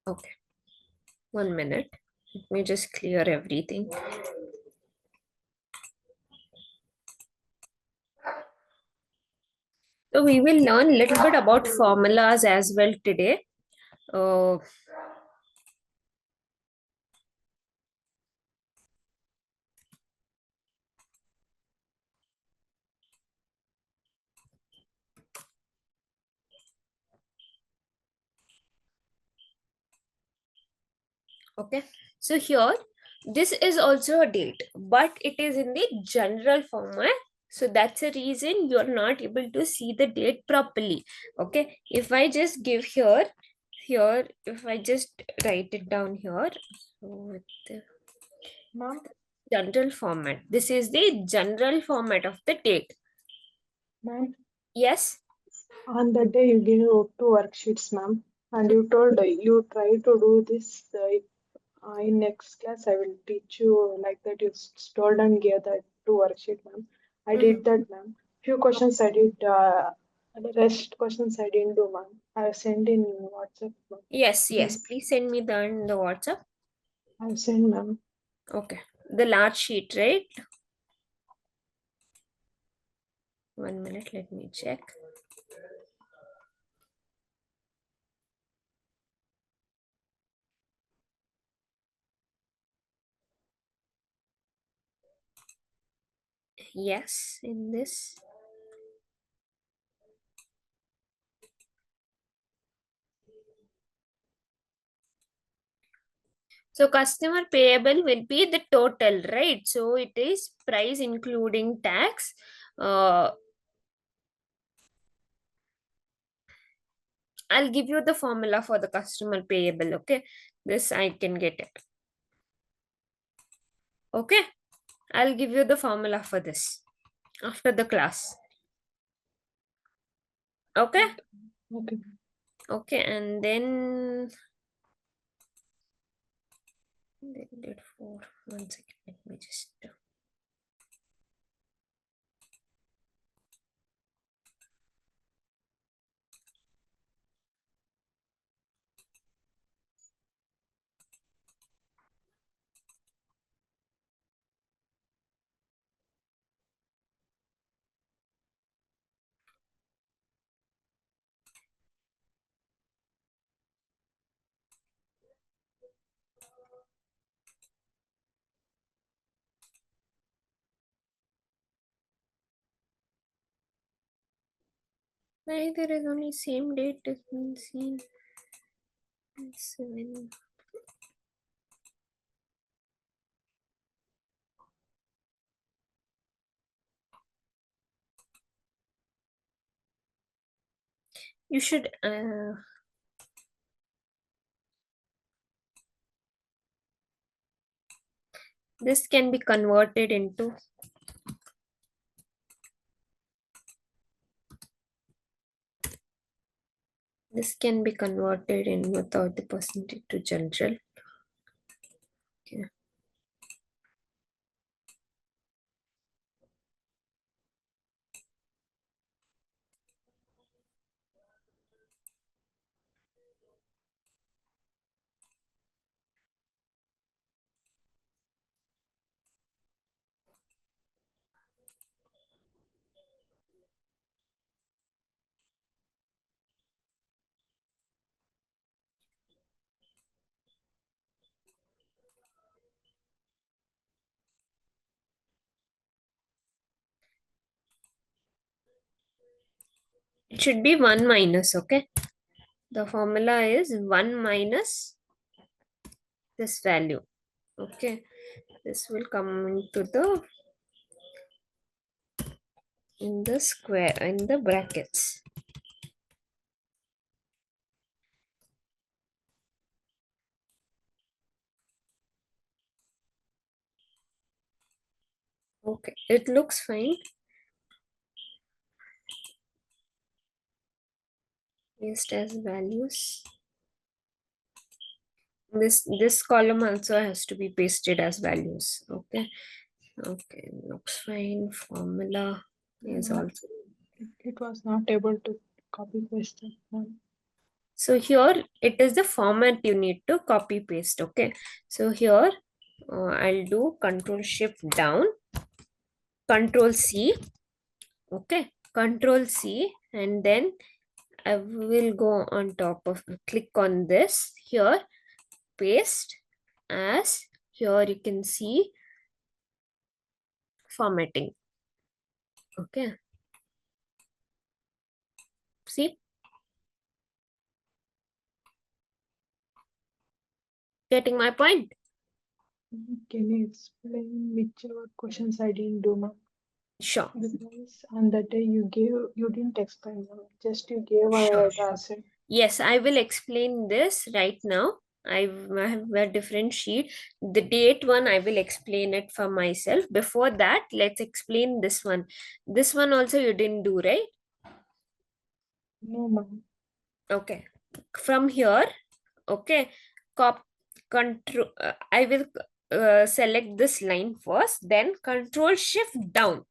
Okay, 1 minute. Let me just clear everything. So we will learn a little bit about formulas as well today. Uh, okay, so here this is also a date, but it is in the general format. So that's a reason you're not able to see the date properly. Okay, if I just give here, if I just write it down here, so with the Ma'am, general format, this is the general format of the date. ma'am, Yes. on that day you gave 2 worksheets, ma'am, and you told you try to do this in next class. I will teach you like that. You told and gave that 2 worksheet, ma'am. I did that, ma'am. Few questions I did. The rest questions I didn't do, ma'am. I have sent in WhatsApp, ma'am. Yes, please send me the WhatsApp. I have sent, ma'am. Okay, the large sheet, right? 1 minute, let me check. Yes, in this. So customer payable will be the total, right? So it is price including tax. I'll give you the formula for the customer payable. Okay, this I can get it. Okay, I'll give you the formula for this after the class. Okay, Okay. okay, and then did for 1 second. Let me just. Why there is only same date has been seen. 7. You should. This can be converted into. This can be converted in without the percentage to general. Okay. It should be 1 minus, okay? The formula is 1 minus this value. Okay. This will come into the in the square in the brackets. Okay, it looks fine. Paste as values. This column also has to be pasted as values. Okay. Okay, looks fine. Formula is Ma'am, also. it was not able to copy paste that, ma'am. So here it is the format you need to copy paste. Okay, so here I'll do Control Shift down, Control C. Okay, Control C, and then I will go on top of, click on this here, paste as. Here you can see formatting. Okay, see, getting my point? Can you explain whichever questions I didn't do, ma'am? Sure. Because on that day you didn't explain, ma'am. Just you gave Sure. the answer. Yes, I will explain this right now. I have a different sheet. The date one, I will explain it for myself. Before that, let's explain this one. This one also you didn't do, right? No, ma'am. Okay. From here, okay, control. I will select this line first, then Control Shift down.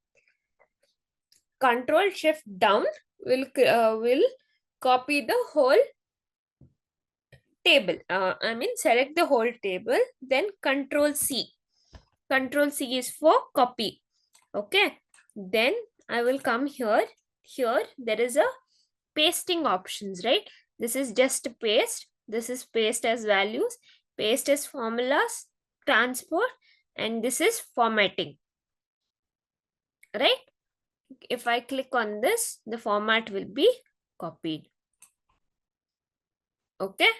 Control Shift down will copy the whole table. Select the whole table, then Control C. Control C is for copy. Okay. Then I will come here. Here there is a pasting options, right? This is just paste. This is paste as values, paste as formulas, transport, and this is formatting, right? If I click on this, the format will be copied. Okay,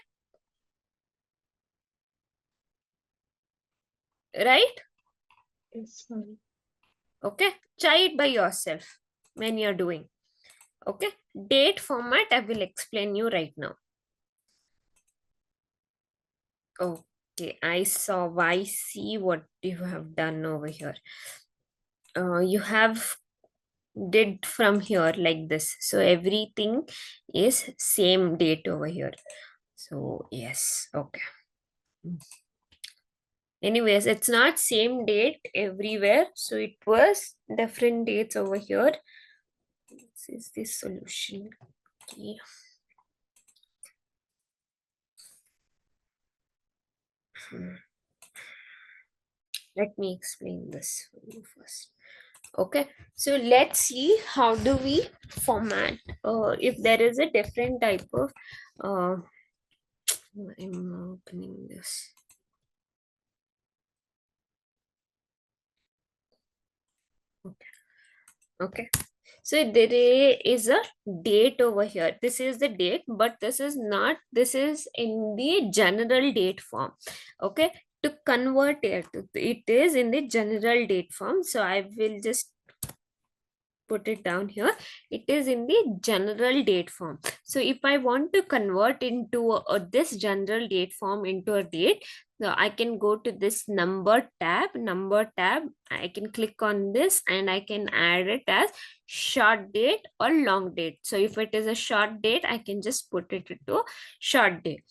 right? Yes, ma'am. Okay, try it by yourself when you're doing. Okay, date format I will explain you right now. Okay, I see what you have done over here. You have did from here like this, so everything is same date over here. So yes, okay. Anyways, it's not same date everywhere, so it was different dates over here. This is the solution key. Let me explain this for you first. Okay, so let's see how do we format if there is a different type of I'm opening this. Okay, so there is a date over here. This is the date, but this is not, this is in the general date form. Okay, to convert it, it is in the general date form. So I will just put it down here. It is in the general date form. So if I want to convert into this general date form into a date, so I can go to this number tab, I can click on this and I can add it as short date or long date. So if it is a short date, I can just put it into short date,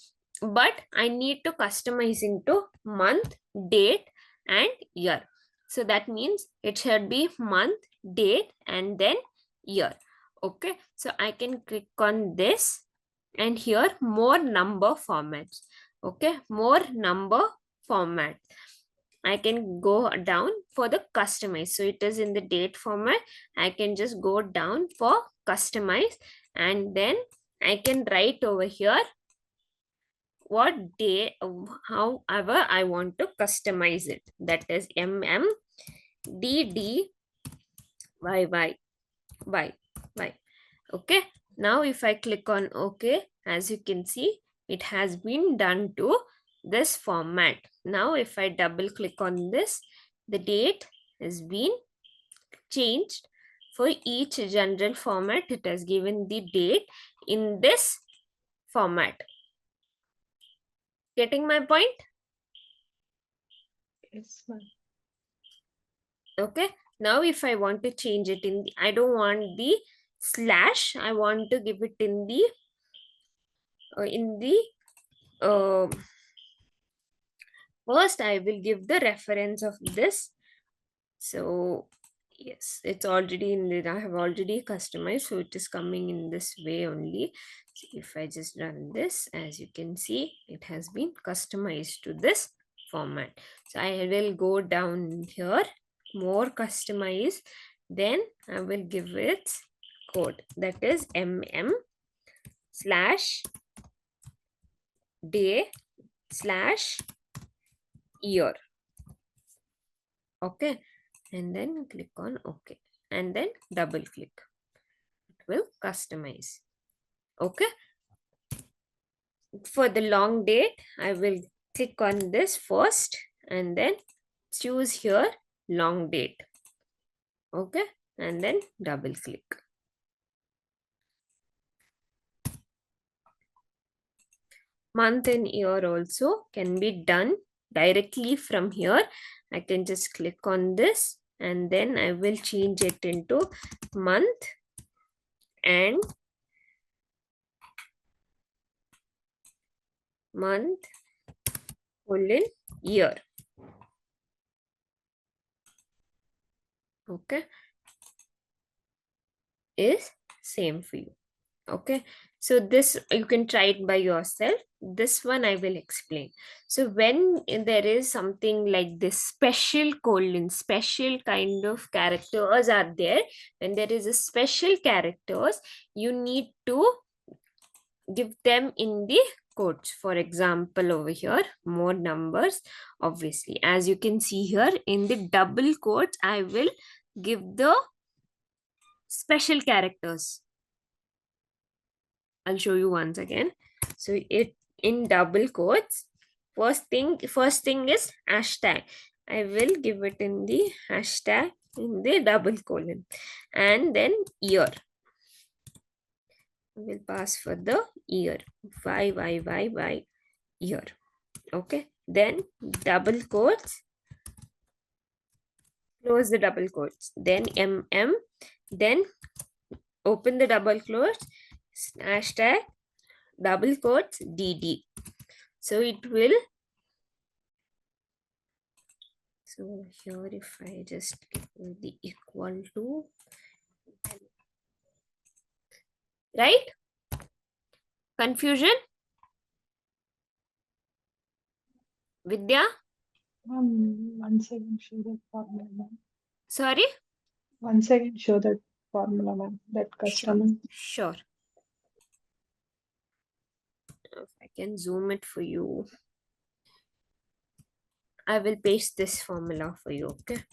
but I need to customize into month, date and year. So that means it should be month, date and then year. Okay, so I can click on this and here more number formats. Okay, more number format. I can go down for the customize. So it is in the date format. I can just go down for customize and then I can write over here what day, however I want to customize it. That is MMDDYY. Okay, now if I click on OK, as you can see, it has been done to this format. Now if I double click on this, the date has been changed. For each general format, it has given the date in this format. Getting my point? Yes, ma'am. Okay, now if I want to change it in the, I don't want the slash, I want to give it in the uh, first I will give the reference of this. So Yes, it's already in the, I have already customized, so it is coming in this way only. So if I just run this, as you can see, it has been customized to this format. So I will go down here, more customize, then I will give it code, that is mm/day/year. Okay, and then click on OK, and then double click. It will customize. Okay, for the long date, I will click on this first and then choose here long date. Okay, and then double click. Month and year also can be done directly from here. I can just click on this and then I will change it into month and year. Okay, is same for you. Okay, so this you can try it by yourself. This one I will explain. So when there is something like this special colon, special kind of characters are there, when there is a special characters, you need to give them in the quotes. For example, over here, more numbers, obviously, as you can see here in the double quotes, I will give the special characters. I'll show you once again. So it in double quotes, first thing is hashtag. I will give it in the hashtag in the double colon, and then year. I will pass for the year. Y year. Okay, then double quotes, close the double quotes, then then open the double quotes, hashtag double quotes DD. So it will, so here if I just give the equal to, right? Confusion? Vidya? Once again, show that formula, ma'am. Sorry? Once again, show that formula, ma'am. That customer. Sure. If I can zoom it for you, I will paste this formula for you. Okay.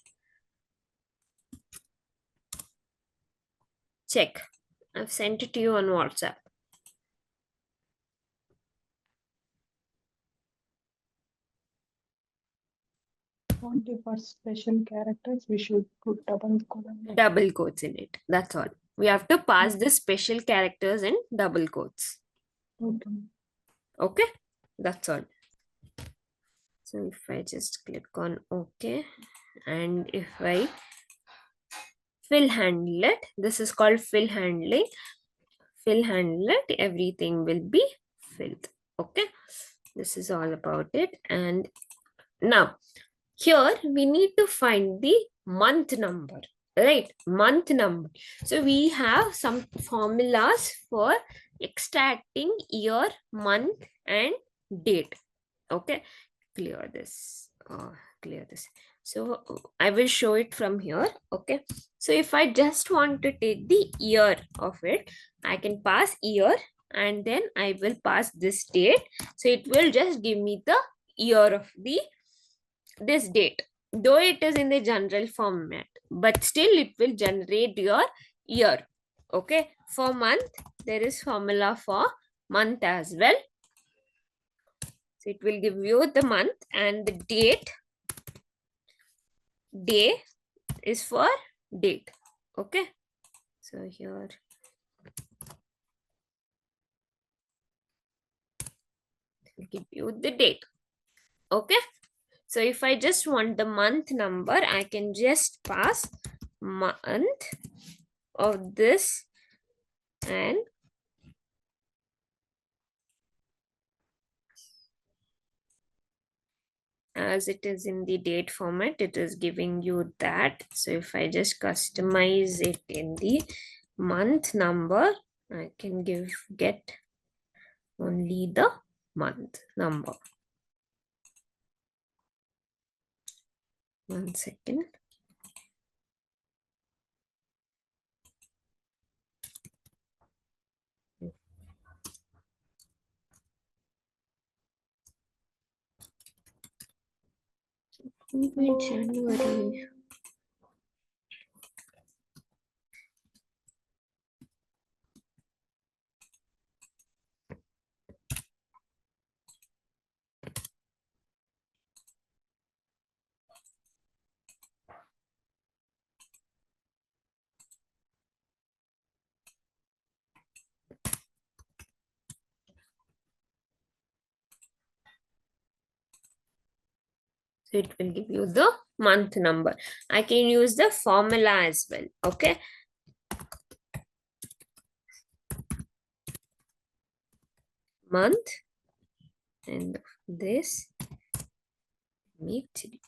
Check. I've sent it to you on WhatsApp. Only for special characters, we should put double colon. Double quotes in it. That's all. We have to pass the special characters in double quotes. Okay. Okay. That's all. So if I just click on OK, and if I fill handle it, this is called fill handling. Fill handle it, everything will be filled. Okay. This is all about it. And now here we need to find the month number, right? Month number. So we have some formulas for extracting year, month and date. Okay, clear this. Clear this. So I will show it from here. Okay, so if I just want to take the year of it, I can pass year and then I will pass this date. So it will just give me the year of this date, though it is in the general format, but still it will generate your year. Okay, for month there is formula for month as well. So it will give you the month, and the date, day is for date. Okay, so here it will give you the date. Okay, so if I just want the month number, I can just pass month of this and as it is in the date format, it is giving you that. So if I just customize it in the month number, I can get only the month number. 1 second. January. So it will give you the month number. I can use the formula as well. Okay. Month and this make 3.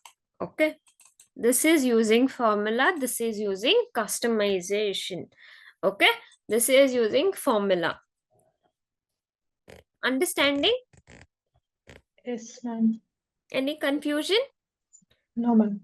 Okay. This is using formula. This is using customization. Okay. This is using formula. Understanding? Yes, ma'am. Any confusion? No, ma'am.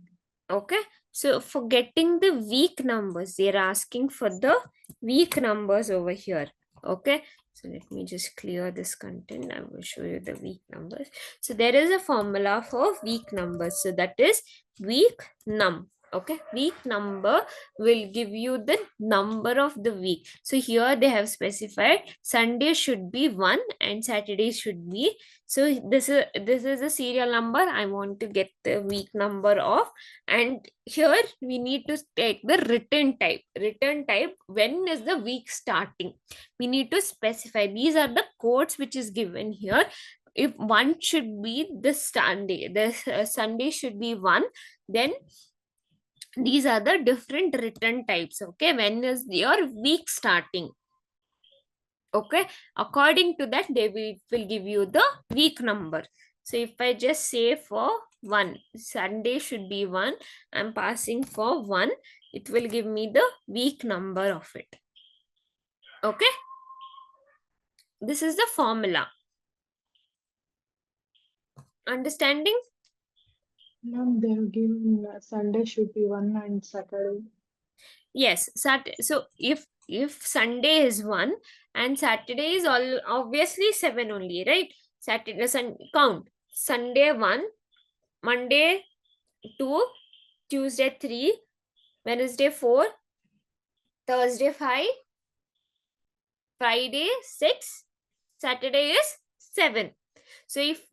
Okay. So for getting the week numbers, they're asking for the week numbers over here. Okay. So let me just clear this content. I will show you the week numbers. So there is a formula for week numbers. So that is week num. Okay. Week number will give you the number of the week. So here they have specified Sunday should be 1 and Saturday should be. So this is a serial number. I want to get the week number of, and here we need to take the return type. Return type, when is the week starting? We need to specify. These are the codes which is given here. If one should be the Sunday, the Sunday should be 1, then these are the different return types. Okay, when is your week starting? Okay, according to that they will give you the week number. So if I just say for 1, Sunday should be 1, I'm passing for 1, it will give me the week number of it. Okay, this is the formula. Understanding? Ma'am, they have given Sunday should be 1 and Saturday. Yes, so if Sunday is 1 and Saturday is all obviously 7 only, right? Saturday, count Sunday 1, Monday 2, Tuesday 3, Wednesday 4, Thursday 5, Friday 6, Saturday is 7. So if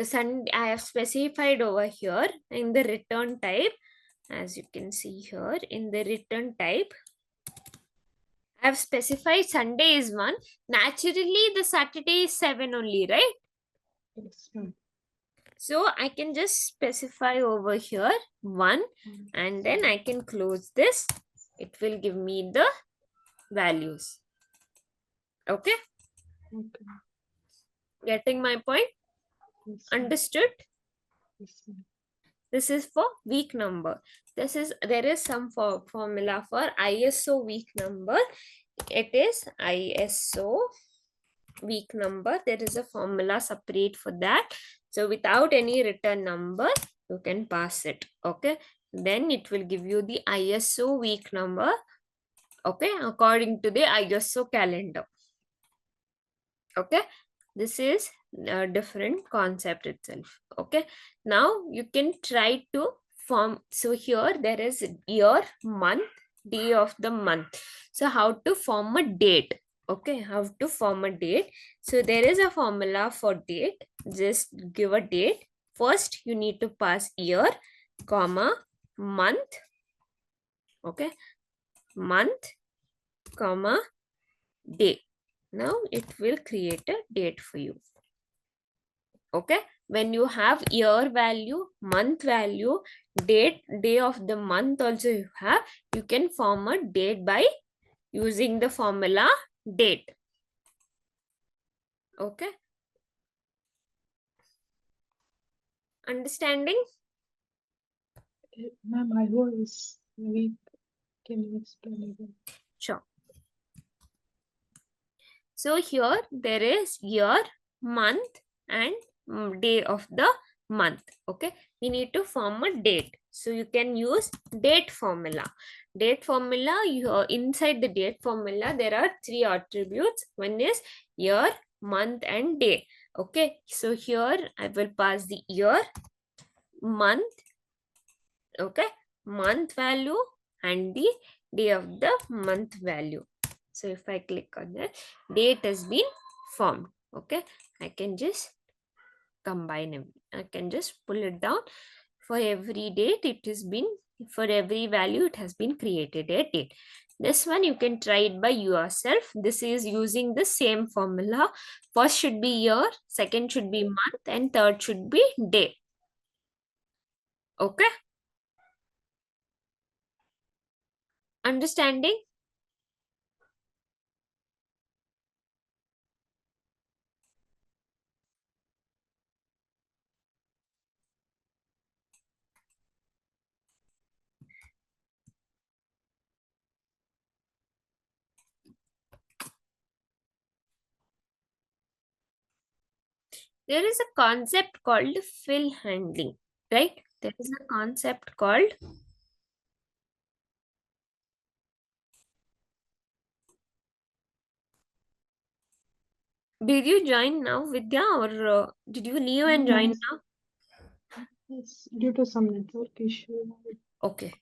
Sunday, I have specified over here in the return type, as you can see here in the return type, I have specified Sunday is 1. Naturally, the Saturday is 7 only, right? Yes, ma'am. So I can just specify over here 1 and then I can close this. It will give me the values. Okay? Okay. Getting my point? Yes, ma'am. Understood? Yes, ma'am. This is for week number. There is some formula for ISO week number. It is ISO week number. There is a formula separate for that. So without any return number, you can pass it. Okay. Then it will give you the ISO week number. Okay. According to the ISO calendar. Okay. This is a different concept itself. Okay. Now you can try to form. So here there is year, month, day of the month. So how to form a date? Okay, how to form a date? So there is a formula for date. Just give a date. First, you need to pass year, comma, month. Okay, month, comma, day. Now it will create a date for you. Okay, when you have year value, month value, date, day of the month also you have, you can form a date by using the formula date. Okay. Understanding? Ma'am, I was weak. Can you explain again? Sure. So here there is year, month, and day of the month. Okay, we need to form a date. So you can use date formula. Date formula, inside the date formula, there are three attributes. One is year, month, and day. Okay, so here I will pass the year, month, okay, month value, and the day of the month value. So if I click on that, date has been formed. Okay, I can just combine them. I can just pull it down. For every date, it has been, for every value, it has been created a date. This one you can try it by yourself. This is using the same formula. First should be year, second should be month, and third should be day. Okay, understanding? There is a concept called fill handling, right? There is a concept called, did you join now, Vidya, or did you leave and Ma'am, join now? yes, due to some network issue. Okay,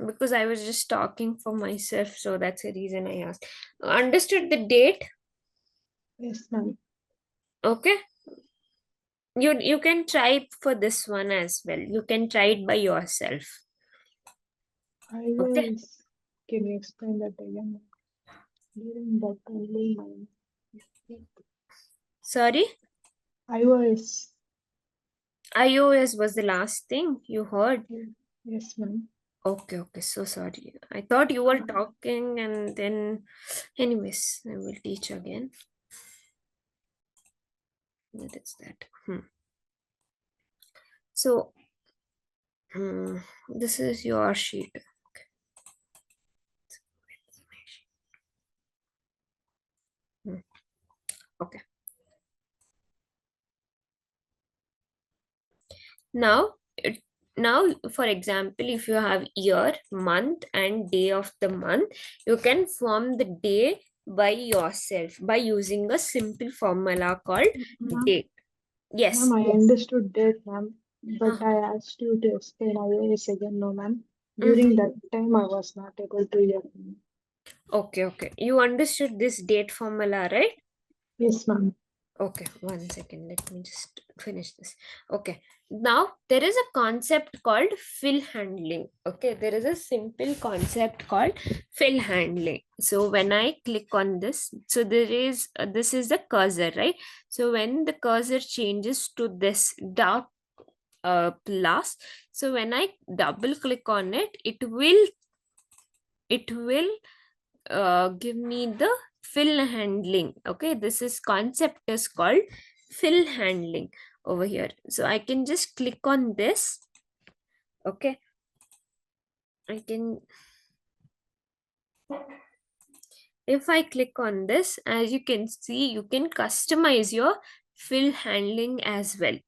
because I was just talking for myself, so that's the reason I asked. Understood the date? Yes, ma'am. Okay, you can try it for this one as well. You can try it by yourself. I Okay, was. Can you explain that again? During that only my. sorry. iOS. iOS was the last thing you heard. Yes, ma'am. Okay, okay, so sorry. I thought you were talking and then, anyways, I will teach again. What is that? So, this is your sheet. Okay. Now, now, for example, if you have year, month, and day of the month, you can form the day by yourself by using a simple formula called Ma'am, date. Yes. I understood that, ma'am. But Uh, I asked you to explain iOS again, no, ma'am. mhm. During that time, I was not able to hear. Okay, okay. You understood this date formula, right? Yes, ma'am. Okay, one second. Let me just finish this. Okay. Now there is a concept called fill handling. Okay, there is a simple concept called fill handling. So when I click on this, so there is this is the cursor, right? So when the cursor changes to this dark plus, so when I double click on it, it will give me the fill handling. Okay, this is concept is called fill handling over here. So I can just click on this. Okay, I can, if I click on this, as you can see, you can customize your fill handling as well.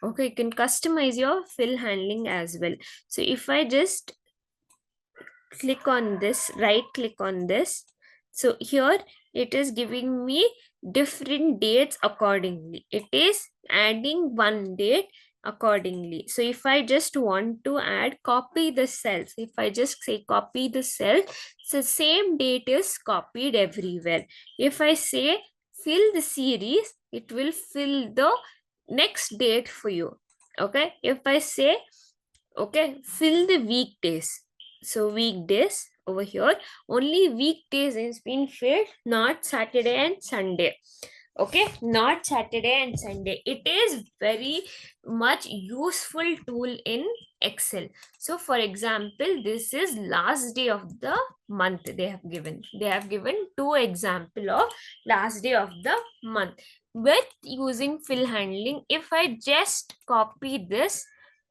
Okay, you can customize your fill handling as well. So if I just click on this, right click on this, so here it is giving me different dates accordingly. It is adding one date accordingly. So if I just want to add copy the cells, if I just say copy the cell, so same date is copied everywhere. If I say fill the series, it will fill the next date for you. Okay, if I say, okay, fill the weekdays, so weekdays over here, only weekdays is being filled, not Saturday and Sunday. Okay, not Saturday and Sunday. It is very much useful tool in Excel. So for example, this is last day of the month. They have given two example of last day of the month. with using fill handling, if I just copy this,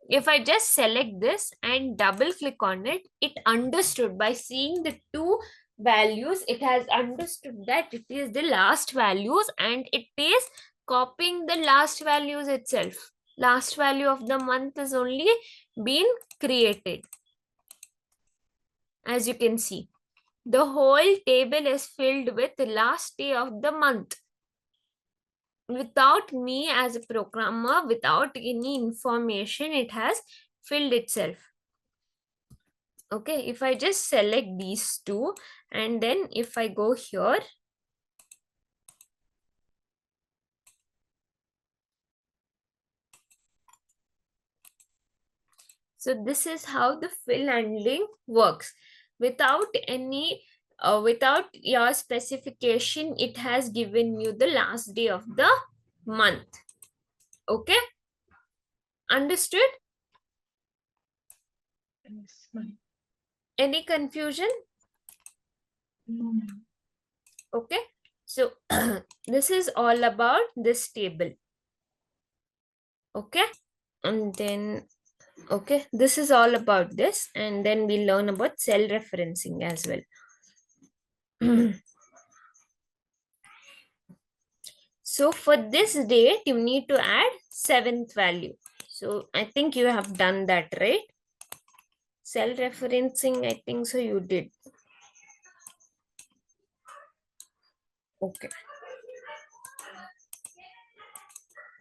if I just select this and double click on it, it understood by seeing the two values, it has understood that it is the last values and it is copying the last values itself. Last value of the month is only been created. As you can see, the whole table is filled with the last day of the month. Without me as a programmer, without any information, it has filled itself. Okay, if I just select these two and then if I go here, so this is how the fill handling works. Without any without your specification, it has given you the last day of the month. Okay, understood? Yes, ma'am. Any confusion? No, ma'am. Okay, so this is all about this table. Okay, and then okay, this is all about this, and then we learn about cell referencing as well. So for this date, you need to add 7th value. So I think you have done that, right? Cell referencing, I think so you did. Okay.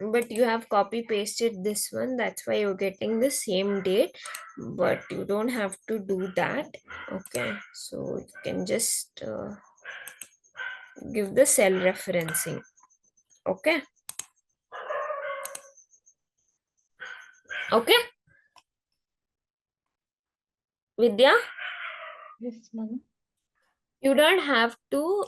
But you have copy pasted this one, that's why you're getting the same date, but you don't have to do that. Okay, so you can just give the cell referencing. Okay. Okay, Vidya, Yes, ma'am. you don't have to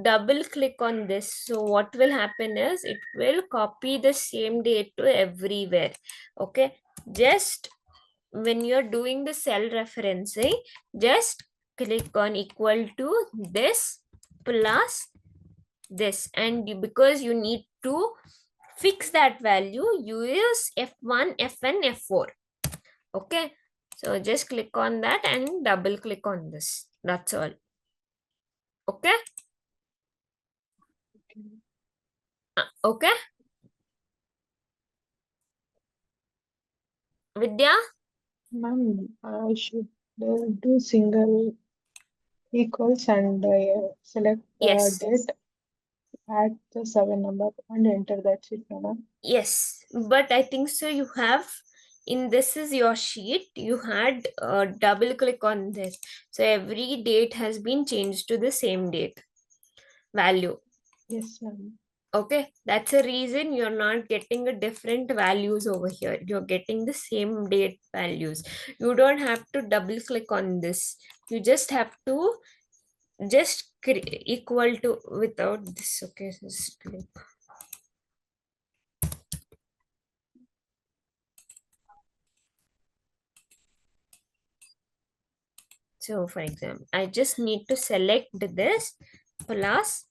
double click on this. So what will happen is it will copy the same date to everywhere. Okay, just when you're doing the cell referencing, just click on equal to this plus this, and because you need to fix that value, you use F1, Fn, F4. Okay, so just click on that and double click on this. That's all. Okay. Okay. Okay, Vidya. Ma'am, I should do single equals and select the Yes. date, add the 7 number and enter. That's it, ma'am. Yes, but I think so you have, in this is your sheet, you had double click on this. So every date has been changed to the same date value. Yes, ma'am. Okay, that's a reason you're not getting a different values over here. You're getting the same date values. You don't have to double click on this. You just have to just equal to without this. Okay, just click. So for example, I just need to select this plus,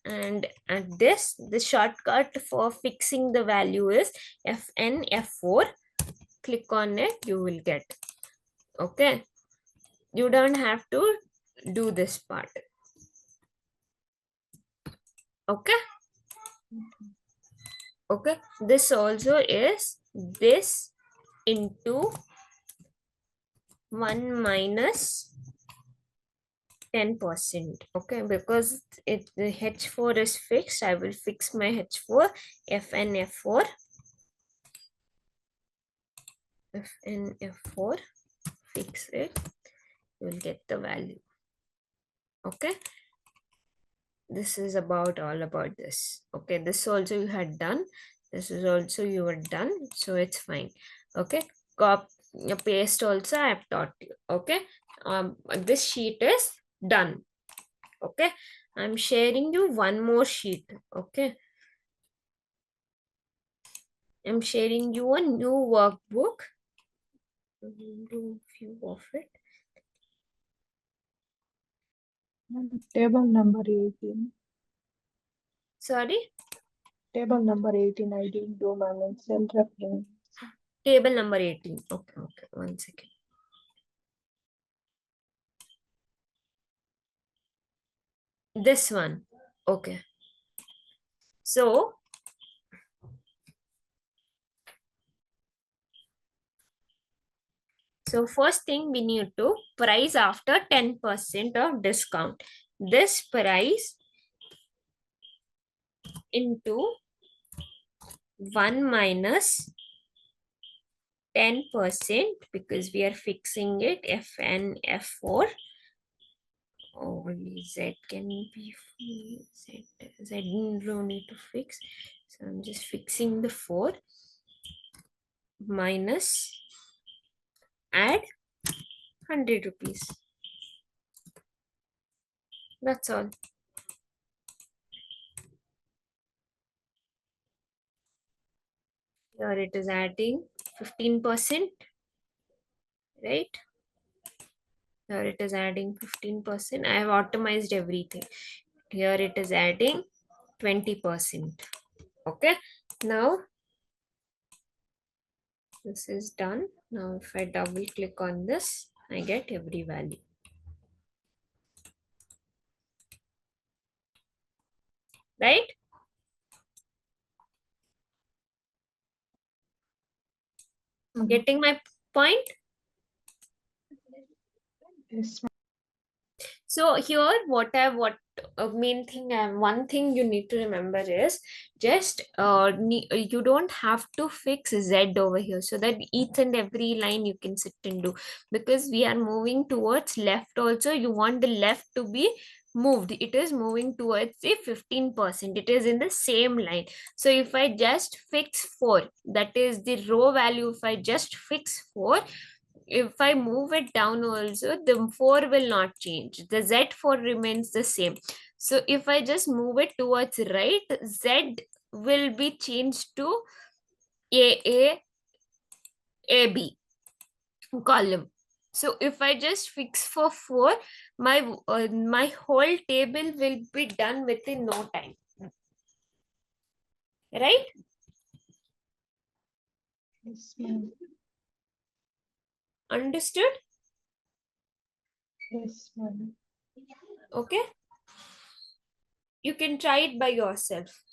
and at this, the shortcut for fixing the value is Fn F4. Click on it, you will get. Okay, you don't have to do this part. Okay. Okay, this also is this into 1 minus 10%. Okay, because the H4 is fixed, I will fix my H4, Fn F4, Fn F4, fix it, you will get the value. Okay, this is about all about this. Okay, this also you had done, this is also you were done, so it's fine. Okay, paste also I have taught you. Okay, this sheet is done. Okay, I'm sharing you one more sheet. Okay, I'm sharing you a new workbook. Do few of it. Ma'am, table number 18. Sorry, Table number 18, I didn't do, ma'am, in cell reference. table number 18. Okay, okay, 1 second. This one. Okay. So first thing we need to price after 10% of discount. This price into 1 minus 10% because we are fixing it F and F4. Only Z can be Z no need to fix. So I'm just fixing the 4 minus add 100 rupees. That's all. Here it is adding 15%, right? Here it is adding 15%. I have optimized everything. Here it is adding 20%. Okay. Now this is done. Now if I double click on this, I get every value. Right? Getting my point? Yes, ma'am. So here what main thing one thing you need to remember is just you don't have to fix Z over here, so that each and every line you can sit and do, because we are moving towards left also. You want the left to be moved. It is moving towards the 15%. It is in the same line. So if I just fix 4, that is the row value. If I just fix 4, if I move it down also, the 4 will not change. The Z4 remains the same. So if I just move it towards right, Z will be changed to AA, AB column. So if I just fix for 4, my whole table will be done within no time. Right? Yes, ma'am. Understood? Yes, ma'am. Okay. You can try it by yourself.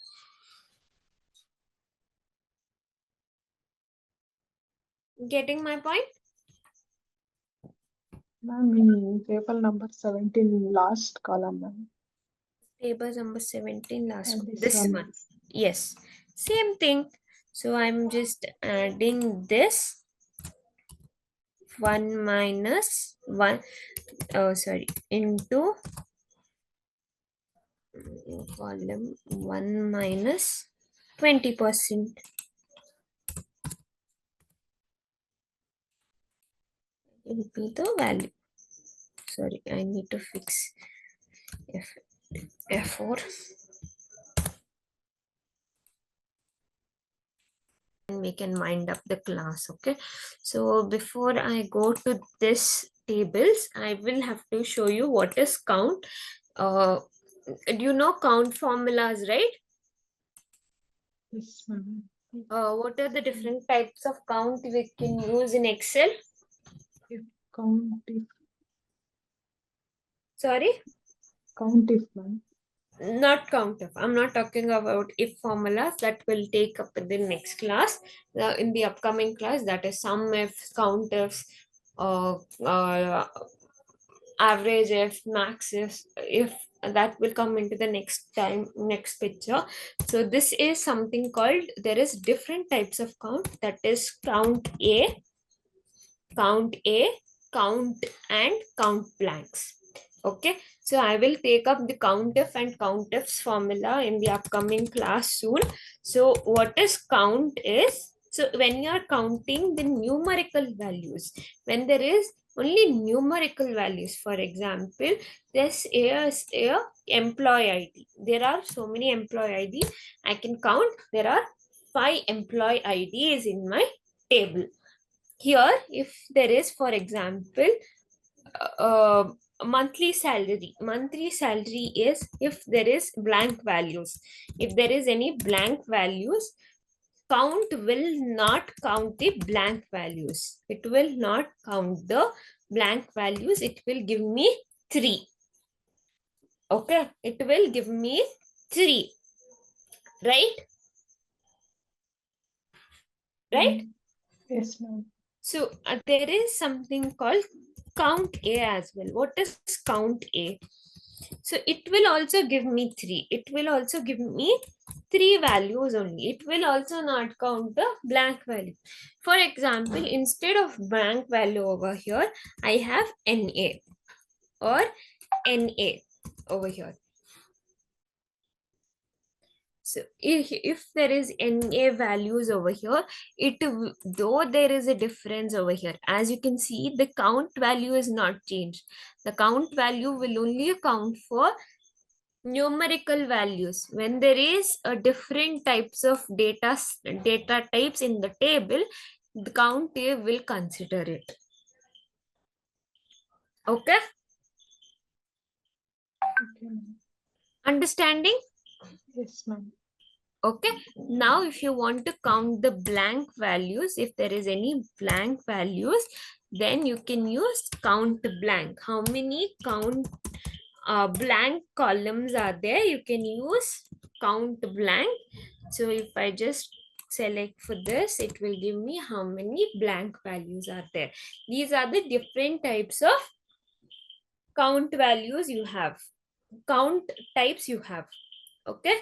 Getting my point? Ma'am, in table number 17, last column, ma'am. Table number 17, last And one. this This one. one. Yes. Same thing. So I'm just adding this 1 minus 1. Oh, sorry. Into column 1 minus 20%. Will be the value. Sorry, I need to fix F4. We can wind up the class. Okay, so before I go to this tables, I will have to show you what is count. You know count formulas, right? Yes, ma'am. What are the different types of count we can use in Excel? If count if Sorry, ma'am. not COUNTIF. I'm not talking about if formulas. That will take up in the next class. In the upcoming class, that is SUMIF, COUNTIFs, average if, max if that will come into the next picture. So this is something called, there is different types of count, that is count A, count A, count and count blanks. Okay, so I will take up the COUNTIF and COUNTIFs formula in the upcoming class soon. So what is count is, so when you are counting the numerical values, when there is only numerical values, for example, this is a employee ID. There are so many employee ID. I can count. There are 5 employee IDs in my table. Here, if there is, for example, monthly salary. Monthly salary is if there is blank values. If there is any blank values, count will not count the blank values. It will not count the blank values. It will give me 3. Okay, it will give me 3. Right? Right? Yes, ma'am. So there is something called count A as well. What is count A? So it will also give me 3. It will also give me 3 values only. It will also not count the blank value. For example, instead of blank value over here, I have NA or NA over here. So if there is NA values over here, though there is a difference over here, as you can see, the count value is not changed. The count value will only account for numerical values. When there is a different types of data types in the table, the count A will consider it. Okay, Okay, ma'am. understanding? Yes, ma'am. Okay, now if you want to count the blank values, if there is any blank values, then you can use count blank. How many blank columns are there? You can use count blank. So if I just select for this, it will give me how many blank values are there. These are the different types of count values you have, count types you have. Okay.